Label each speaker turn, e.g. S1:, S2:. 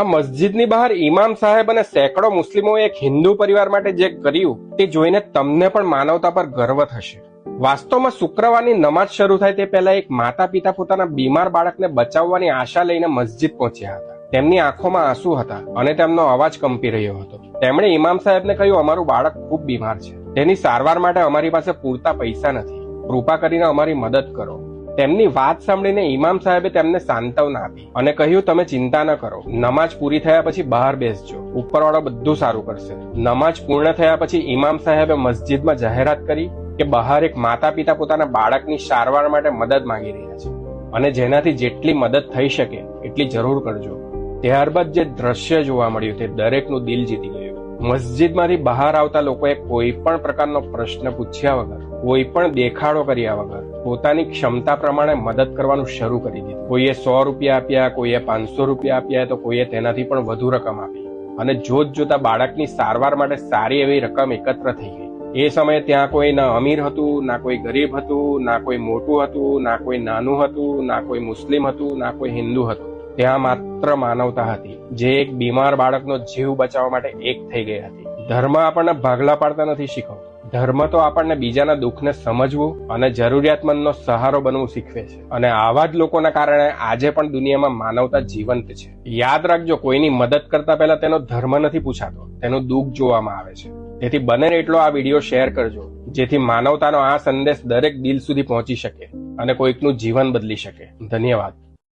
S1: આ મસ્જિદની બહાર ઇમામ સાહેબ અને સેંકડો મુસ્લિમોએ એક હિન્દુ પરિવાર માટે જે કર્યું તે જોઈને તમને પણ માનવતા પર ગર્વ થશે. વાસ્તવમાં શુક્રવારની નમાઝ શરૂ થાય તે પહેલા એક માતા પિતા પોતાના બીમાર બાળકને બચાવવાની આશા લઈને મસ્જિદ પહોંચ્યા હતા. તેમની આંખોમાં આંસુ હતા અને તેમનો અવાજ કંપી રહ્યો હતો. તેમણે ઇમામ સાહેબને કહ્યું, અમારું બાળક ખૂબ બીમાર છે, તેની સારવાર માટે અમારી પાસે પૂરતા પૈસા નથી, કૃપા કરીને અમારી મદદ કરો. તેમની વાત સાંભળીને ઇમામ સાહેબે તેમને સાંત્વના આપી અને કહ્યું, તમે ચિંતા ન કરો, નમાઝ પૂરી થયા પછી બહાર બેસજો, ઉપરવાળો બધું સારું કરશે. નમાઝ પૂર્ણ થયા પછી ઇમામ સાહેબે મસ્જિદમાં જાહેરાત કરી કે બહાર એક માતા પિતા પોતાના બાળકની સારવાર માટે મદદ માંગી રહ્યા છે અને જેનાથી જેટલી મદદ થઈ શકે એટલી જરૂર કરજો. ત્યારબાદ જે દ્રશ્ય જોવા મળ્યું તે દરેકનું દિલ જીતી ગયું. મસ્જિદમાંથી બહાર આવતા લોકોએ કોઈ પણ પ્રકારનો પ્રશ્ન પૂછ્યા વગર, કોઈ પણ દેખાડો કર્યા વગર પોતાની ક્ષમતા પ્રમાણે મદદ કરવાનું શરૂ કરી દીધું. કોઈએ 100 રૂપિયા આપ્યા, કોઈએ 500 રૂપિયા આપ્યા, તો કોઈએ તેનાથી પણ વધુ રકમ આપી અને જોત જોતા બાળકની સારવાર માટે સારી એવી રકમ એકત્ર થઈ ગઈ. એ સમયે ત્યાં કોઈ ના અમીર હતું, ના કોઈ ગરીબ હતું, ના કોઈ મોટું હતું, ના કોઈ નાનું હતું, ના કોઈ મુસ્લિમ હતું, ના કોઈ હિન્દુ હતું. ત્યાં માત્ર માનવતા હતી, જે એક બીમાર બાળકનો જીવ બચાવવા માટે એક થઈ ગઈ હતી. ધર્મ આપણને ભાગલા પાડતા નથી શીખવતો. ધર્મ તો આપણને બીજાના દુઃખને સમજવું અને જરૂરિયાતમંદનો સહારો બનવું શીખવે છે. અને આવા જ લોકોના કારણે આજે પણ દુનિયામાં માનવતા જીવંત છે. યાદ રાખજો, કોઈની મદદ કરતા પહેલા તેનો ધર્મ નથી પૂછાતો, તેનું દુઃખ જોવામાં આવે છે. તેથી બને એટલો આ વિડીયો શેર કરજો, જેથી માનવતાનો આ સંદેશ દરેક દિલ સુધી પહોંચી શકે અને કોઈકનું જીવન બદલી શકે. ધન્યવાદ.